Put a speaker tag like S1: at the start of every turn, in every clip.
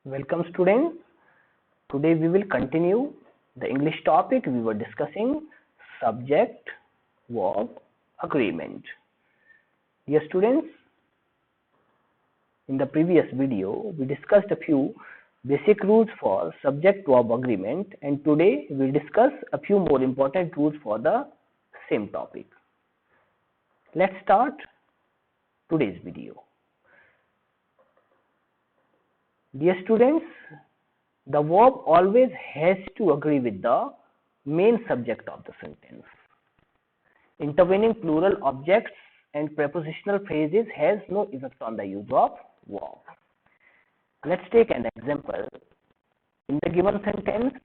S1: Welcome students. Today we will continue the English topic we were discussing, subject verb agreement. Dear students, in the previous video we discussed a few basic rules for subject verb agreement, and today we will discuss a few more important rules for the same topic. Let's start today's video. Dear students, the verb always has to agree with the main subject of the sentence. Intervening plural objects and prepositional phrases has no effect on the use of verb. Let's take an example. In the given sentence,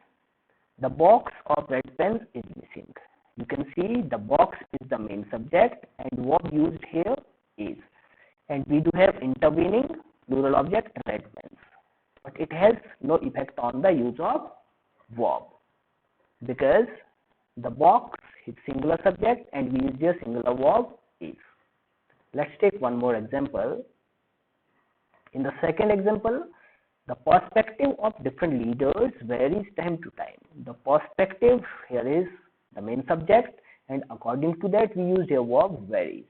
S1: the box of red pens is missing. You can see the box is the main subject and verb used here is. And we do have intervening plural object red pens. But it has no effect on the use of verb because the box is singular subject and we use the singular verb is. Let's take one more example. In the second example, the perspective of different leaders varies time to time. The perspective here is the main subject and according to that we use a verb varies.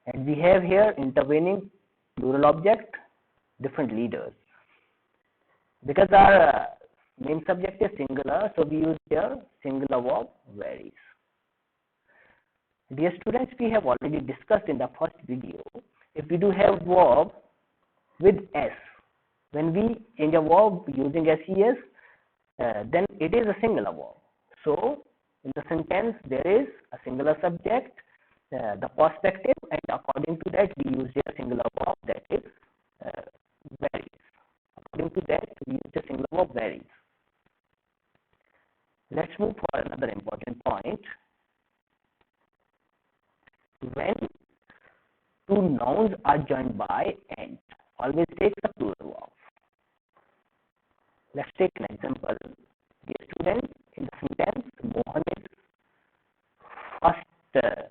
S1: And we have here intervening plural object different leaders. Because our main subject is singular, so we use here singular verb varies. Dear students, we have already discussed in the first video, if we do have verb with S, when we change a verb using SES, then it is a singular verb. So, in the sentence, there is a singular subject, the perspective, and according to that, we use a singular verb that is varies. According to that, we use the singular verb varies. Let's move for another important point. When two nouns are joined by and, always take the plural verb. Let's take an example. Dear student, in the sentence, Mohan is first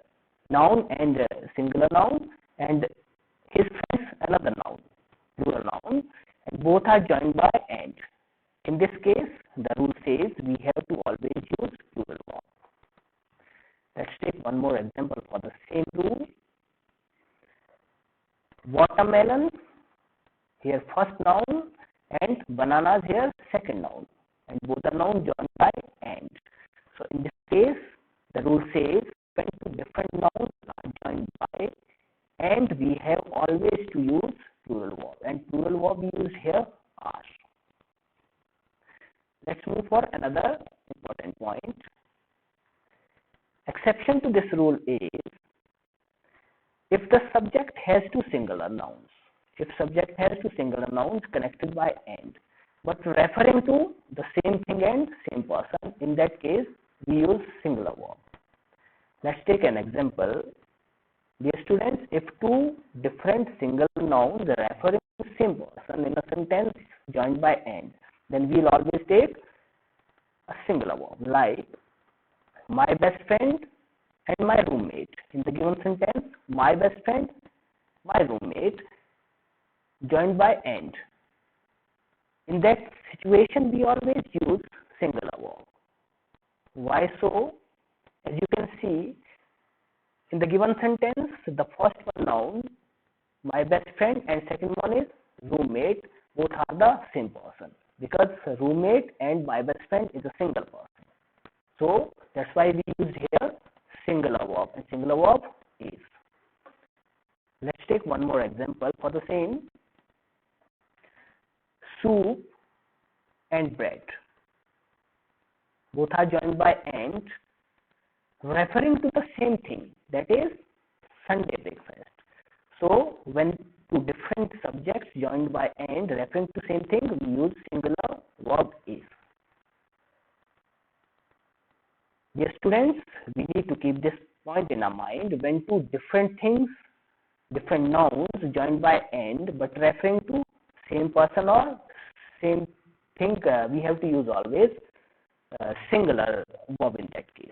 S1: noun and singular noun, and his friends another noun, plural noun, and both are joined by and. In this case, the rule says we have to always use plural verb. Let's take one more example for the same rule. Watermelon, here first noun, and bananas here second noun, and both are noun joined by and. So in this case, the rule says when two different nouns are joined by and, we have always to use plural verb, and plural verb used here are. Let's move for another important point. Exception to this rule is if the subject has two singular nouns. If subject has two singular nouns connected by and, but referring to the same thing and same person, in that case we use singular verb. Let's take an example. Dear students, if two different single nouns referring to the same person in a sentence joined by and, then we will always take a singular verb, like my best friend and my roommate. In the given sentence, my best friend, my roommate, joined by and. In that situation, we always use singular verb. Why so? As you can see, in the given sentence, the first one noun, my best friend, and second one is roommate, both are the same person. Because roommate and my best friend is a single person. So, that's why we use here singular verb, and singular verb is. Let's take one more example for the same. Soup and bread. Both are joined by and, referring to the same thing, that is Sunday breakfast. So, when two different subjects joined by and referring to same thing, we use singular verb is. Dear students, we need to keep this point in our mind. When two different things, different nouns joined by and but referring to same person or same thing, we have to use always singular verb in that case.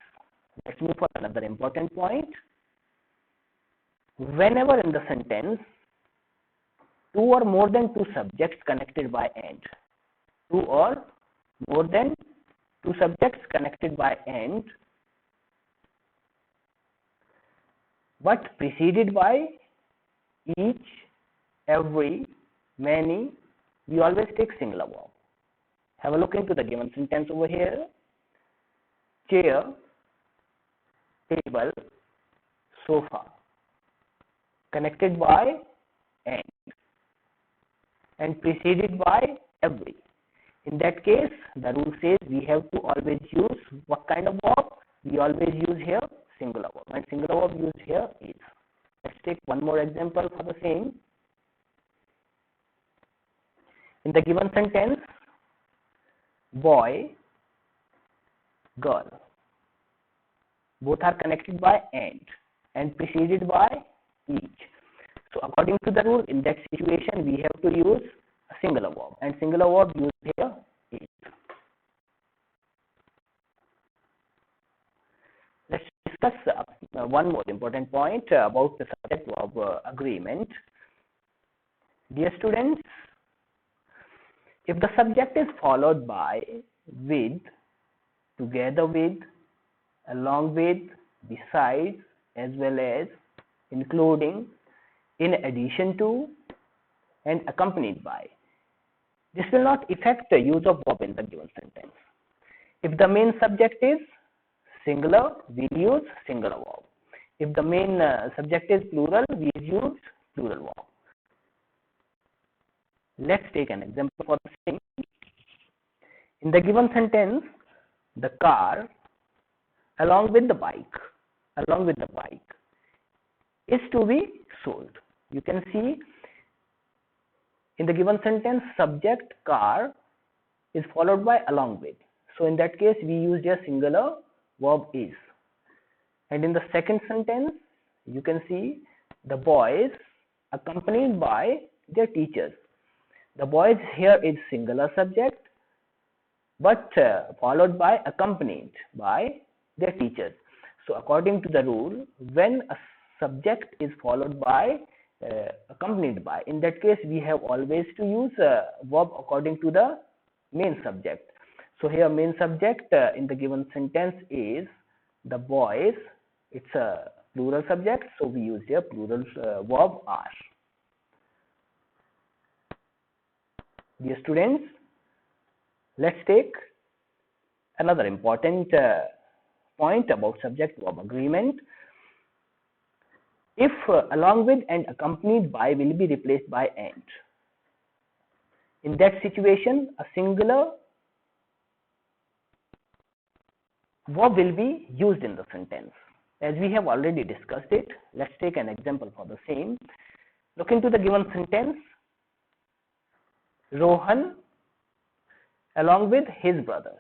S1: Let's move for another important point. Whenever in the sentence two or more than two subjects connected by and, two or more than two subjects connected by and but preceded by each, every, many, we always take singular verb. Have a look into the given sentence over here. Chair, table, sofa, connected by and preceded by every. In that case, the rule says we have to always use what kind of verb? We always use here singular verb, and singular verb used here is. Let's take one more example for the same. In the given sentence, boy, girl, both are connected by and preceded by each. So according to the rule, in that situation we have to use a singular verb, and singular verb used here is. Let's discuss one more important point about the subject verb agreement. Dear students, if the subject is followed by with, together with, along with, besides, as well as, including, in addition to, and accompanied by, this will not affect the use of verb in the given sentence. If the main subject is singular, we use singular verb. If the main subject is plural, we use plural verb. Let's take an example for the same. In the given sentence, the car along with the bike is to be sold. You can see in the given sentence, subject car is followed by along with. So in that case, we used a singular verb is. And in the second sentence, you can see the boys accompanied by their teachers. The boys here is singular subject, but followed by accompanied by their teachers. So according to the rule, when a subject is followed by accompanied by, in that case we have always to use verb according to the main subject. So here main subject in the given sentence is the boys. It's a plural subject, so we use here plural verb are. Dear students, let's take another important point about subject verb agreement. If along with and accompanied by will be replaced by and, in that situation a singular verb will be used in the sentence. As we have already discussed it, let's take an example for the same. Look into the given sentence. Rohan along with his brothers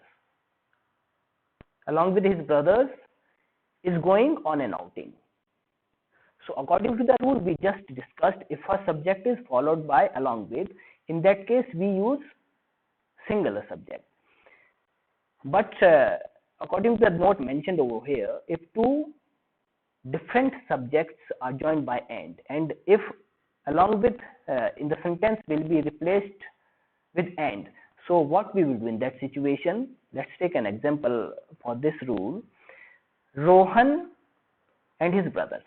S1: is going on an outing. So according to the rule we just discussed, if a subject is followed by along with, in that case we use singular subject. But according to the note mentioned over here, if two different subjects are joined by and if along with in the sentence will be replaced with and, so what we will do in that situation? Let's take an example for this rule. Rohan and his brothers.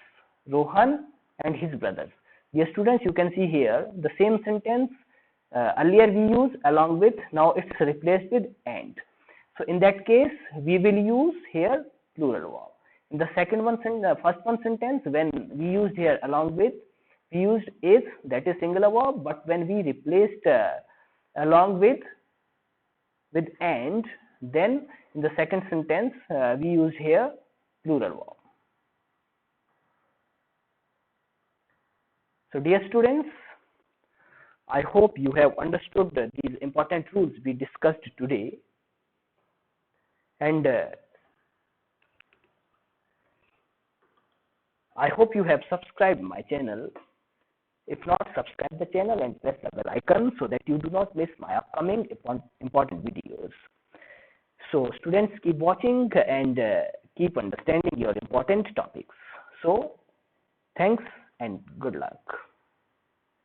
S1: Dear students, you can see here the same sentence. Earlier we used along with, now it's replaced with and. So in that case we will use here plural verb. In the first one sentence, when we used here along with, we used is, that is singular verb, but when we replaced along with and, then in the second sentence we used here plural verb. So dear students, I hope you have understood these important rules we discussed today, and I hope you have subscribed my channel. If not, subscribe the channel and press the bell icon so that you do not miss my upcoming important videos. So students, keep watching and keep understanding your important topics. So thanks and good luck.